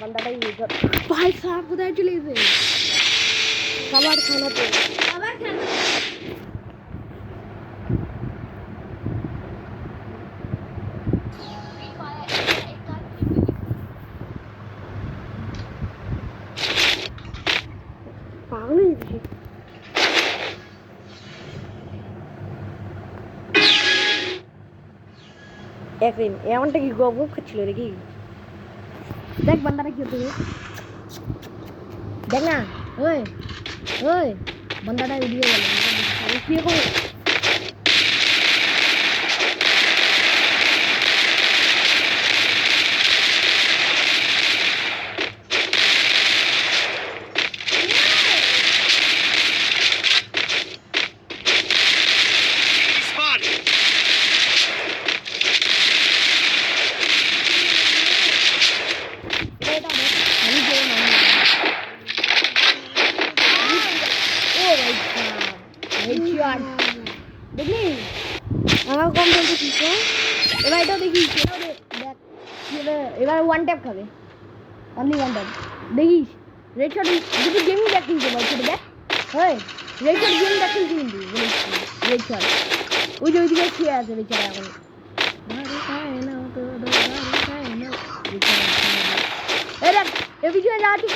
भाई साहब उधर चले गए कबाड़ खाना पे कबाड़ खाना पागल है एक दिन এমনটা কি গপ খাচ্ছিল রে কি দেখ বান্দাটা কি হচ্ছে দেখ না ওই ওই বান্দাটা উড়িয়ে গেল কি করে দেখলি আমার কম বলতেছিস এবার এটাও দেখিস দেখ এবার ওয়ান ট্যাপ খাবে অনলি ওয়ান ট্যাপ দেখিস রেড শট যদি গেমই দেখ কিন্তু ভাই ছোটো দেখ হয় রেড শট গেম দেখ কিন্তু রেড শট ওই যে ওইদিকে শুয়ে আছে বেচারা এখন এ বিষয়ে যা ঠিক